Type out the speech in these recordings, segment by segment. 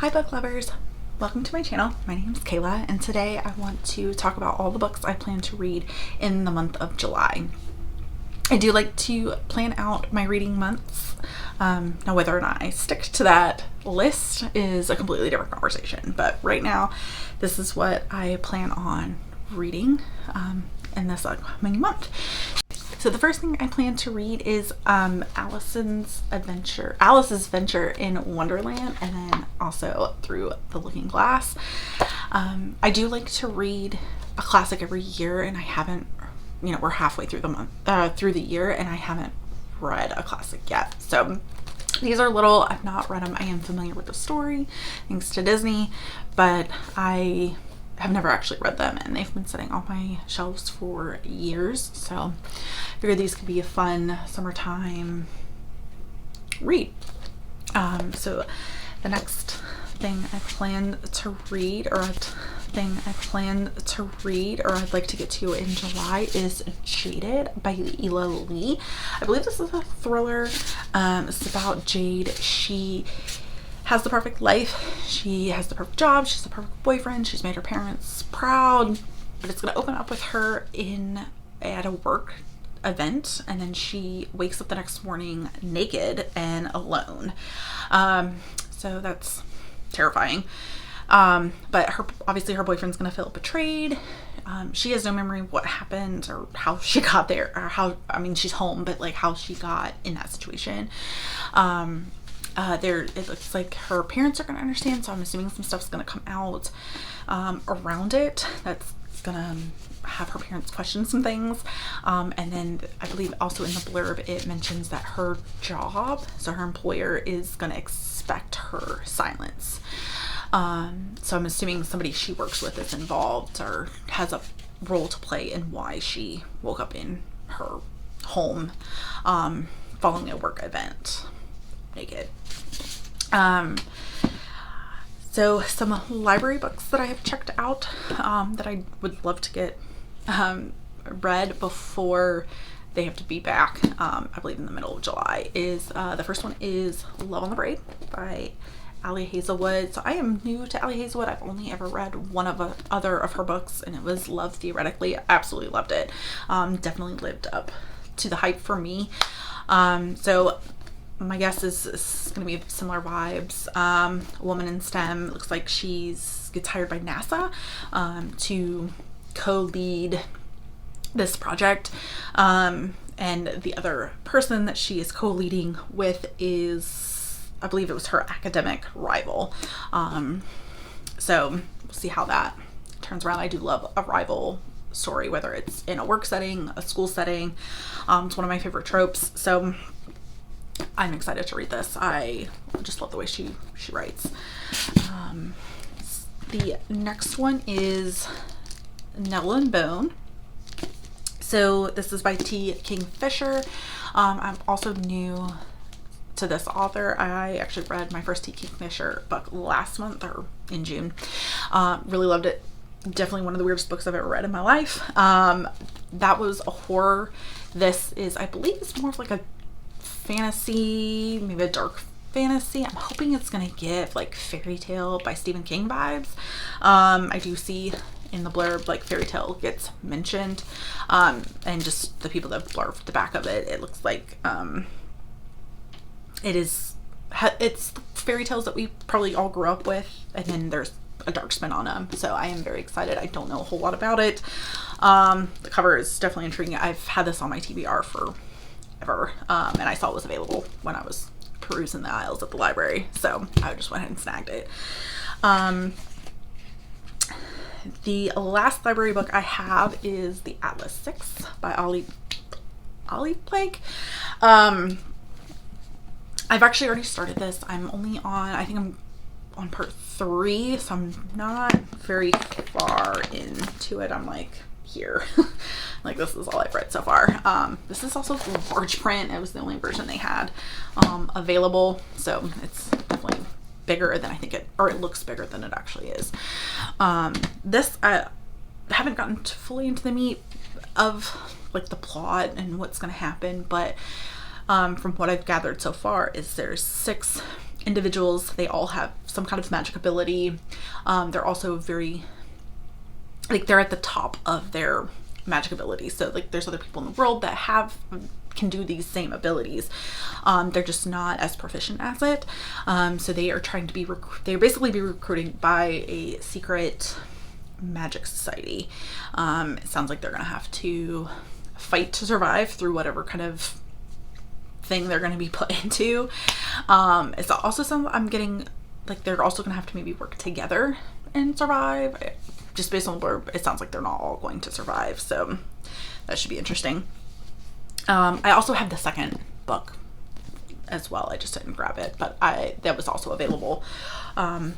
Hi book lovers, welcome to my channel. My name is Kayla and today I want to talk about all the books I plan to read in the month of July. I do like to plan out my reading months. Now whether or not I stick to that list is a completely different conversation, but right now this is what I plan on reading in this upcoming month. So the first thing I plan to read is Alice's Venture in Wonderland, and then also Through the Looking Glass. I do like to read a classic every year, and I haven't, we're halfway through the month, through the year, and I haven't read a classic yet. So these are little, I've not read them. I am familiar with the story thanks to Disney, but I have never actually read them, and they've been sitting on my shelves for years. So I figured these could be a fun summertime read. So the next thing I plan to read, or I'd like to get to in July, is Jaded by Ela Lee. I believe this is a thriller. It's about Jade. She has the perfect life, she has the perfect job, she's the perfect boyfriend, she's made her parents proud, but it's going to open up with her at a work event, and then she wakes up the next morning naked and alone. So that's terrifying. But obviously her boyfriend's going to feel betrayed. She has no memory of what happened or how she got there, or she's home, but like how she got in that situation. It looks like her parents are going to understand, so I'm assuming some stuff's going to come out around it that's going to have her parents question some things. And then I believe also in the blurb it mentions that her job, so her employer, is going to expect her silence. So I'm assuming somebody she works with is involved or has a role to play in why she woke up in her home following a work event naked. So some library books that I have checked out that I would love to get read before they have to be back, I believe in the middle of July, is the first one is Love on the Brain by Ali Hazelwood. So I am new to Ali Hazelwood. I've only ever read one of other of her books, and it was Love Theoretically. I absolutely loved it. Definitely lived up to the hype for me. So my guess is going to be similar vibes. A woman in STEM, looks like gets hired by NASA to co-lead this project, and the other person that she is co-leading with is, I believe it was her academic rival. So we'll see how that turns around. I do love a rival story, whether it's in a work setting, a school setting. It's one of my favorite tropes, so I'm excited to read this. I just love the way she writes. The next one is Nettle Bone. So this is by T. Kingfisher. I'm also new to this author. I actually read my first T. Kingfisher book last month, or in June. Really loved it. Definitely one of the weirdest books I've ever read in my life. That was a horror. This is, I believe it's more of like a fantasy, maybe a dark fantasy. I'm hoping it's gonna give like fairy tale by Stephen King vibes. I do see in the blurb like fairy tale gets mentioned, and just the people that blurbed the back of it, it looks like it's fairy tales that we probably all grew up with, and then there's a dark spin on them. So I am very excited. I don't know a whole lot about it. The cover is definitely intriguing. I've had this on my TBR for ever, and I saw it was available when I was perusing the aisles at the library, so I just went ahead and snagged it. The last library book I have is The Atlas 6 by Ollie Plank. I've actually already started this. I'm only on, I think I'm on part 3, so I'm not very far into it. I'm like here. Like, this is all I've read so far. This is also large print. It was the only version they had available, so it's definitely bigger than I think it, or it looks bigger than it actually is. This, I haven't gotten fully into the meat of like the plot and what's going to happen, but from what I've gathered so far is there's 6 individuals. They all have some kind of magic ability. They're also very, like, they're at the top of their magic ability. So like there's other people in the world that can do these same abilities. They're just not as proficient as it. So they are trying to be they're basically be recruited by a secret magic society. It sounds like they're gonna have to fight to survive through whatever kind of thing they're gonna be put into. It's also some I'm getting like they're also gonna have to maybe work together and survive. Just based on the blurb, it sounds like they're not all going to survive, so that should be interesting. I also have the second book as well. I just didn't grab it, but that was also available on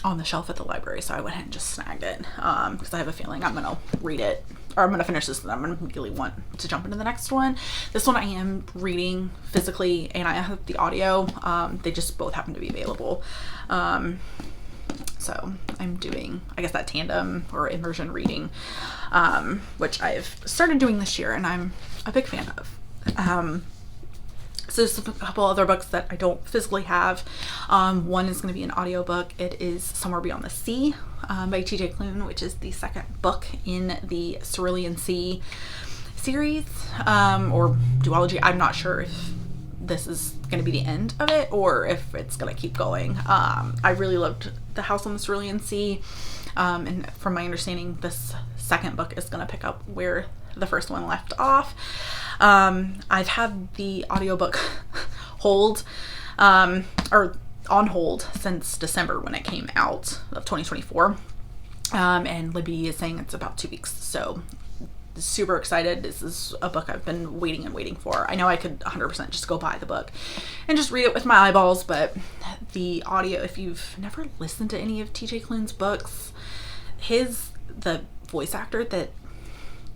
the shelf at the library, so I went ahead and just snagged it because I have a feeling I'm gonna read it, or I'm gonna finish this and I'm gonna immediately want to jump into the next one. This one I am reading physically and I have the audio. They just both happen to be available. So I'm doing, I guess, that tandem or immersion reading, which I've started doing this year and I'm a big fan of. So there's a couple other books that I don't physically have. One is going to be an audiobook. It is Somewhere Beyond the Sea by T.J. Klune, which is the second book in the Cerulean Sea series, or duology. I'm not sure if this is going to be the end of it or if it's going to keep going. I really loved The House on the Cerulean Sea, and from my understanding, this second book is going to pick up where the first one left off. I've had the audiobook hold, or on hold since December when it came out of 2024. And Libby is saying it's about 2 weeks. So super excited. This is a book I've been waiting and waiting for. I know I could 100% just go buy the book and just read it with my eyeballs, but the audio, if you've never listened to any of TJ Klune's books, the voice actor that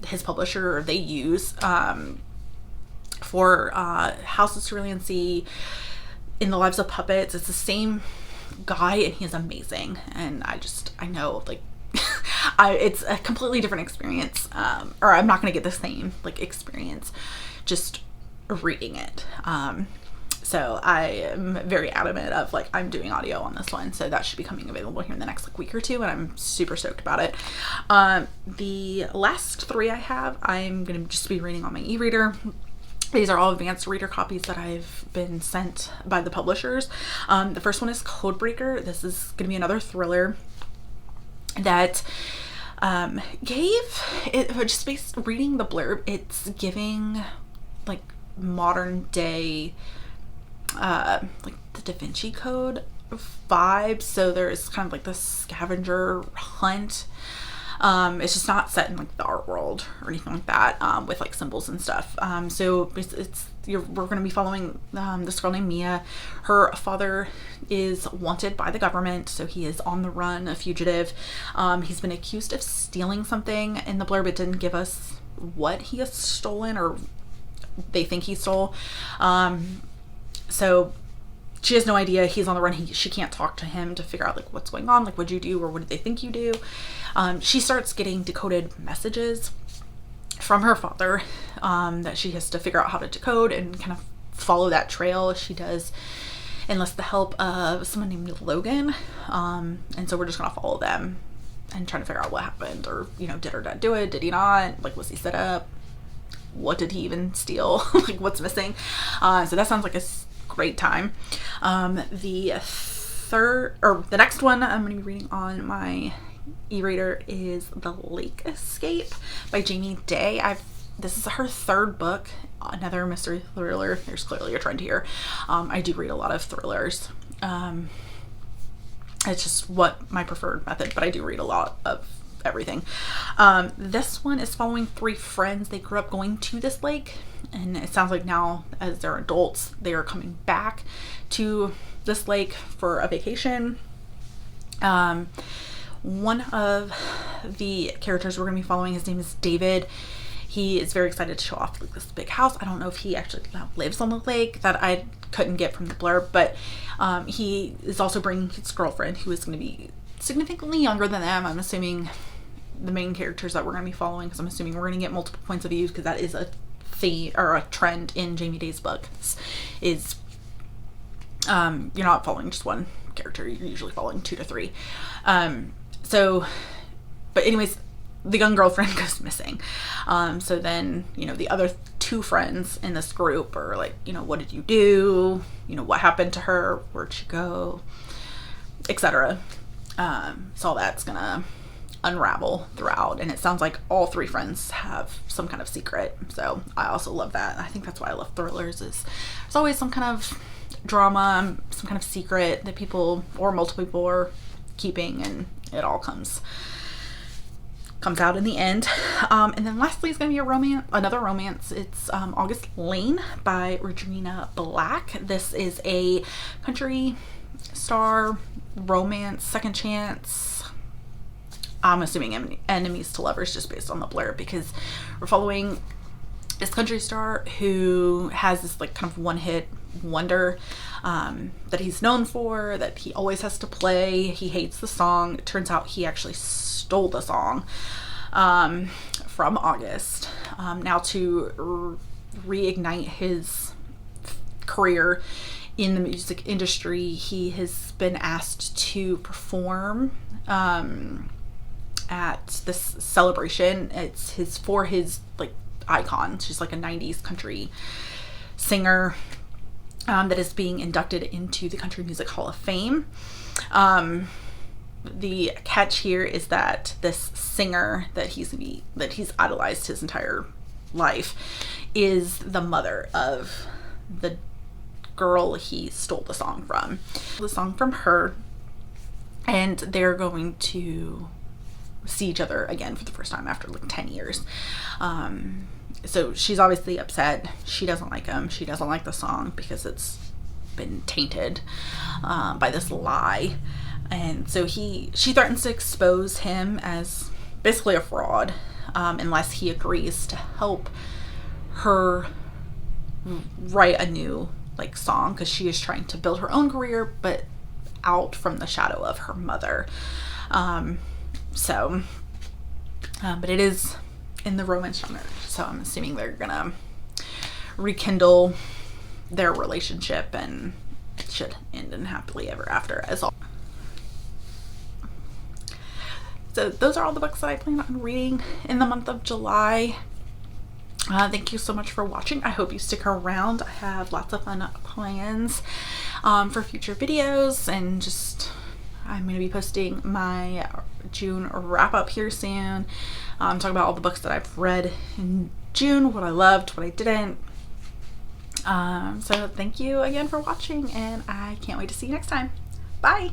his publisher, or they use for House of Cerulean Sea, In the Lives of Puppets, it's the same guy and he's amazing. And I know, like, it's a completely different experience, or I'm not going to get the same like experience just reading it. So I am very adamant of like, I'm doing audio on this one, so that should be coming available here in the next like week or two, and I'm super stoked about it. The last three I have, I'm going to just be reading on my e-reader. These are all advanced reader copies that I've been sent by the publishers. The first one is Codebreaker. This is going to be another thriller that gave it, just based reading the blurb, it's giving like modern day like the Da Vinci Code vibe. So there's kind of like this scavenger hunt. It's just not set in like the art world or anything like that, with like symbols and stuff. So we're going to be following this girl named Mia. Her father is wanted by the government, so he is on the run, a fugitive. He's been accused of stealing something. In the blurb, it didn't give us what he has stolen or they think he stole. So she has no idea. He's on the run. She can't talk to him to figure out like what's going on, like what'd you do or what did they think you do. She starts getting decoded messages from her father that she has to figure out how to decode and kind of follow that trail. She does enlist the help of someone named Logan, and so we're just gonna follow them and try to figure out what happened, or did her dad do it, did he not, like was he set up, what did he even steal, like what's missing. So that sounds like a great time. The next one I'm going to be reading on my e-reader is The Lake Escape by Jamie Day. This is her third book, another mystery thriller. There's clearly a trend here. I do read a lot of thrillers. It's just what my preferred method, but I do read a lot of everything. This one is following three friends. They grew up going to this lake, and it sounds like now as they're adults they are coming back to this lake for a vacation. One of the characters we're going to be following, his name is David. He is very excited to show off like this big house. I don't know if he actually now lives on the lake, that I couldn't get from the blurb, but he is also bringing his girlfriend, who is going to be significantly younger than them. I'm assuming the main characters that we're going to be following, because I'm assuming we're going to get multiple points of view, because that is a theme or a trend in Jamie Day's books, is You're not following just one character, you're usually following 2 to 3. But anyways, the young girlfriend goes missing. So then, the other 2 friends in this group are like, what did you do? What happened to her? Where'd she go? Etc. So all that's gonna unravel throughout, and it sounds like all 3 friends have some kind of secret. So I also love that. I think that's why I love thrillers, is there's always some kind of drama, some kind of secret that people or multiple people are keeping, and it all comes out in the end. And then lastly is going to be another romance. It's August Lane by Regina Black. This is a country star romance, second chance. I'm assuming enemies to lovers just based on the blurb, because we're following this country star who has this like kind of one-hit wonder that he's known for, that he always has to play. He hates the song. It turns out he actually stole the song from August. Now to reignite his career in the music industry, he has been asked to perform at this celebration. It's for his like icon. She's like a 90s country singer that is being inducted into the Country Music Hall of Fame. The catch here is that this singer that he's idolized his entire life is the mother of the girl he stole the song from. The song from her, and they're going to see each other again for the first time after like 10 years. So she's obviously upset. She doesn't like him. She doesn't like the song because it's been tainted by this lie. And so she threatens to expose him as basically a fraud unless he agrees to help her write a new like song, because she is trying to build her own career but out from the shadow of her mother. But it is in the romance genre, so I'm assuming they're gonna rekindle their relationship and it should end in happily ever after as all. So those are all the books that I plan on reading in the month of July. Thank you so much for watching. I hope you stick around. I have lots of fun plans for future videos, and I'm going to be posting my June wrap up here soon. Talking about all the books that I've read in June, what I loved, what I didn't. So thank you again for watching, and I can't wait to see you next time. Bye!